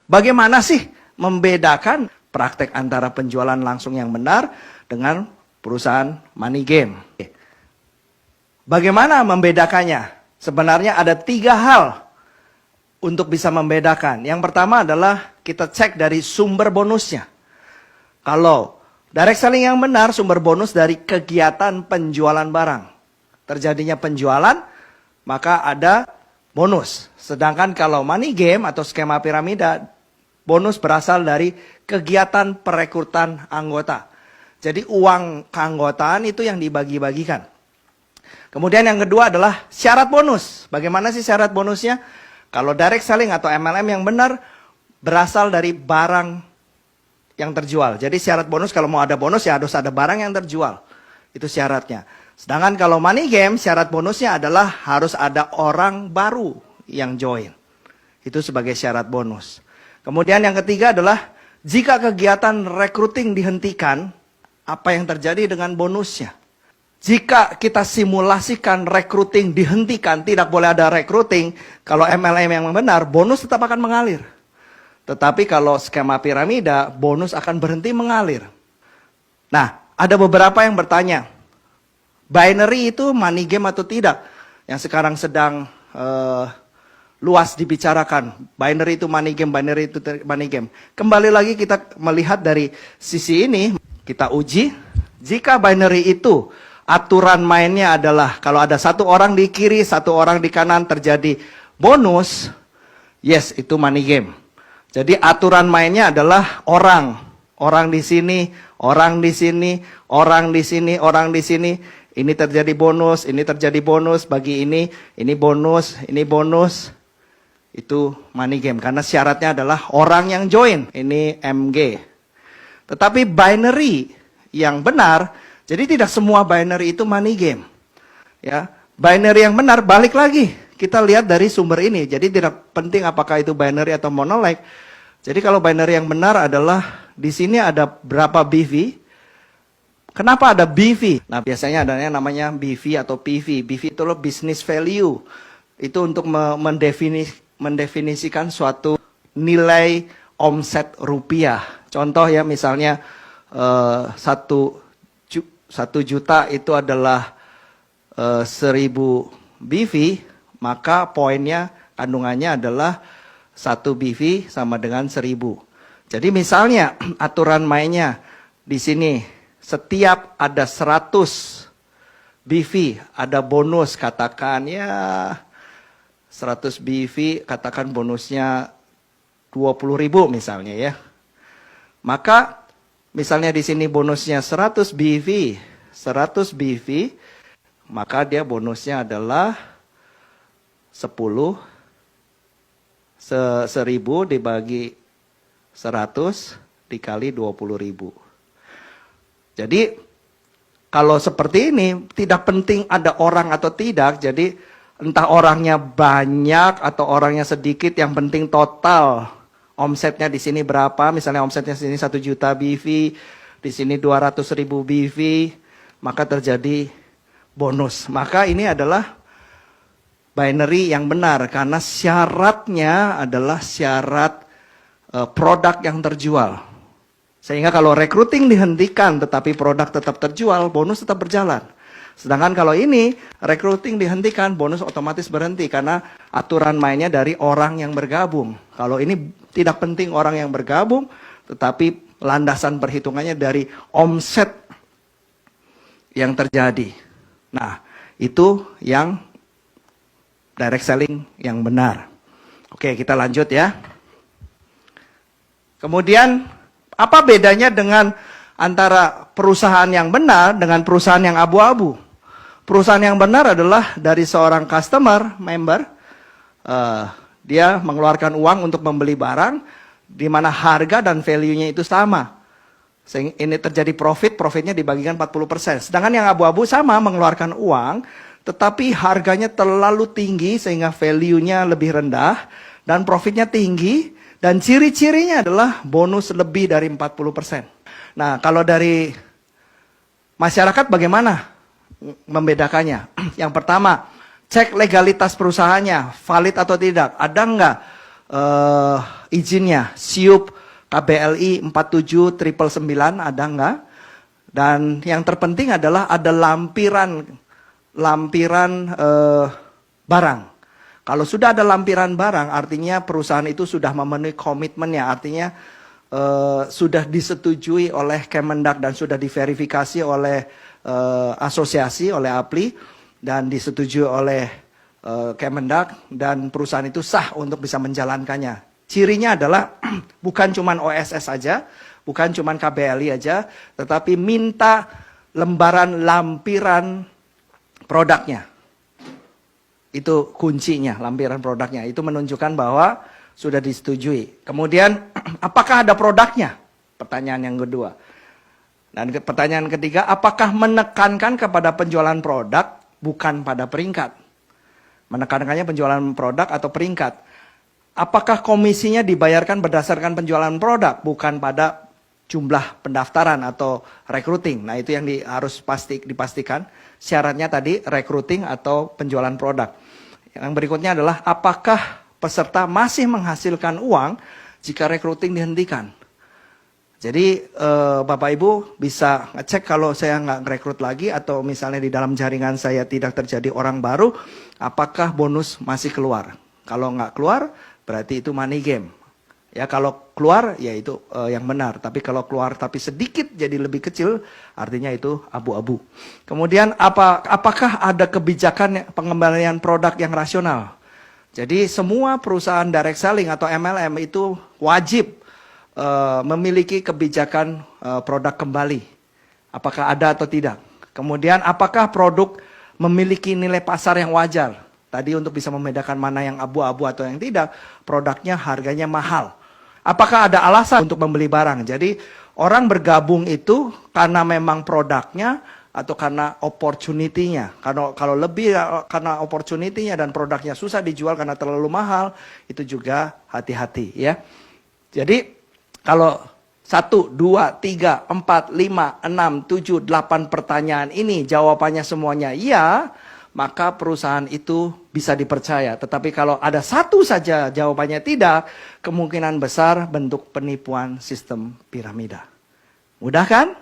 Bagaimana sih membedakan praktek antara penjualan langsung yang benar dengan perusahaan money game? Bagaimana membedakannya? Sebenarnya ada 3 hal untuk bisa membedakan. Yang pertama adalah kita cek dari sumber bonusnya. Kalau direct selling yang benar, sumber bonus dari kegiatan penjualan barang. Terjadinya penjualan, maka ada bonus. Sedangkan kalau money game atau skema piramida, bonus berasal dari kegiatan perekrutan anggota. Jadi uang keanggotaan itu yang dibagi-bagikan. Kemudian yang kedua adalah syarat bonus. Bagaimana sih syarat bonusnya? Kalau direct selling atau MLM yang benar berasal dari barang yang terjual. Jadi syarat bonus kalau mau ada bonus ya harus ada barang yang terjual. Itu syaratnya. Sedangkan kalau money game syarat bonusnya adalah harus ada orang baru yang join. Itu sebagai syarat bonus. Kemudian yang ketiga adalah jika kegiatan recruiting dihentikan, apa yang terjadi dengan bonusnya? Jika kita simulasikan recruiting dihentikan, tidak boleh ada recruiting, kalau MLM yang benar, bonus tetap akan mengalir. Tetapi kalau skema piramida, bonus akan berhenti mengalir. Nah, ada beberapa yang bertanya, binary itu money game atau tidak? Yang sekarang sedang luas dibicarakan. Binary itu money game, binary itu money game. Kembali lagi kita melihat dari sisi ini, kita uji. Jika binary itu aturan mainnya adalah kalau ada satu orang di kiri, satu orang di kanan terjadi bonus, yes itu money game. Jadi aturan mainnya adalah orang. Orang di sini, orang di sini, orang di sini, orang di sini. Ini terjadi bonus, ini terjadi bonus, bagi ini bonus, ini bonus. Itu money game. Karena syaratnya adalah orang yang join. Ini MG. Tetapi binary yang benar, jadi tidak semua binary itu money game. Ya, binary yang benar, balik lagi. Kita lihat dari sumber ini. Jadi tidak penting apakah itu binary atau monoleg. Jadi kalau binary yang benar adalah, di sini ada berapa BV. Kenapa ada BV? Nah biasanya adanya namanya BV atau PV. BV itu loh business value. Itu untuk mendefinisikan suatu nilai omset rupiah. Contoh ya misalnya 1 juta itu adalah 1000 BV, maka poinnya kandungannya adalah 1 BV sama dengan 1000. Jadi misalnya aturan mainnya di sini setiap ada 100 BV ada bonus katakan ya 100 BV katakan bonusnya 20.000 misalnya ya. Maka misalnya di sini bonusnya 100 BV, 100 BV, maka dia bonusnya adalah 10.000 dibagi 100 dikali 20.000. Jadi kalau seperti ini tidak penting ada orang atau tidak. Jadi entah orangnya banyak atau orangnya sedikit, yang penting total omsetnya di sini berapa. Misalnya omsetnya di sini 1 juta BV, di sini 200.000 BV, maka terjadi bonus. Maka ini adalah binary yang benar karena syaratnya adalah syarat produk yang terjual. Sehingga kalau recruiting dihentikan tetapi produk tetap terjual, bonus tetap berjalan. Sedangkan kalau ini recruiting dihentikan, bonus otomatis berhenti karena aturan mainnya dari orang yang bergabung. Kalau ini tidak penting orang yang bergabung, tetapi landasan perhitungannya dari omset yang terjadi. Nah, itu yang direct selling yang benar. Oke, kita lanjut ya. Kemudian, apa bedanya dengan antara perusahaan yang benar dengan perusahaan yang abu-abu? Perusahaan yang benar adalah dari seorang customer, member, dia mengeluarkan uang untuk membeli barang, di mana harga dan value-nya itu sama. Sehingga ini terjadi profitnya dibagikan 40%. Sedangkan yang abu-abu sama mengeluarkan uang, tetapi harganya terlalu tinggi sehingga value-nya lebih rendah, dan profitnya tinggi, dan ciri-cirinya adalah bonus lebih dari 40%. Nah, kalau dari masyarakat bagaimana membedakannya? Yang pertama, cek legalitas perusahaannya, valid atau tidak. Ada nggak izinnya, SIUP KBLI 47999 ada nggak? Dan yang terpenting adalah ada lampiran barang. Kalau sudah ada lampiran barang, artinya perusahaan itu sudah memenuhi komitmennya, artinya sudah disetujui oleh Kemendak dan sudah diverifikasi oleh asosiasi, oleh APLI, dan disetujui oleh Kemendak, dan perusahaan itu sah untuk bisa menjalankannya. Cirinya adalah bukan cuma OSS saja, bukan cuma KBLI aja, tetapi minta lampiran produknya. Itu kuncinya, lampiran produknya. Itu menunjukkan bahwa sudah disetujui. Kemudian, apakah ada produknya? Pertanyaan yang kedua. Dan pertanyaan ketiga, apakah menekankan kepada penjualan produk bukan pada peringkat? Menekankannya penjualan produk atau peringkat. Apakah komisinya dibayarkan berdasarkan penjualan produk, bukan pada jumlah pendaftaran atau recruiting. Nah, itu yang harus dipastikan. Syaratnya tadi recruiting atau penjualan produk. Yang berikutnya adalah apakah peserta masih menghasilkan uang jika recruiting dihentikan. Jadi Bapak Ibu bisa ngecek kalau saya nggak rekrut lagi atau misalnya di dalam jaringan saya tidak terjadi orang baru, apakah bonus masih keluar. Kalau nggak keluar berarti itu money game. Ya kalau keluar ya itu yang benar. Tapi kalau keluar tapi sedikit jadi lebih kecil, artinya itu abu-abu. Kemudian apakah ada kebijakan pengembalian produk yang rasional? Jadi semua perusahaan direct selling atau MLM itu wajib memiliki kebijakan produk kembali. Apakah ada atau tidak? Kemudian apakah produk memiliki nilai pasar yang wajar? Tadi untuk bisa membedakan mana yang abu-abu atau yang tidak, produknya harganya mahal. Apakah ada alasan untuk membeli barang? Jadi orang bergabung itu karena memang produknya atau karena opportunity-nya. Kalau lebih karena opportunity-nya dan produknya susah dijual karena terlalu mahal, itu juga hati-hati ya. Jadi kalau 1, 2, 3, 4, 5, 6, 7, 8 pertanyaan ini jawabannya semuanya iya, maka perusahaan itu bisa dipercaya. Tetapi kalau ada satu saja jawabannya tidak, kemungkinan besar bentuk penipuan sistem piramida. Mudah kan?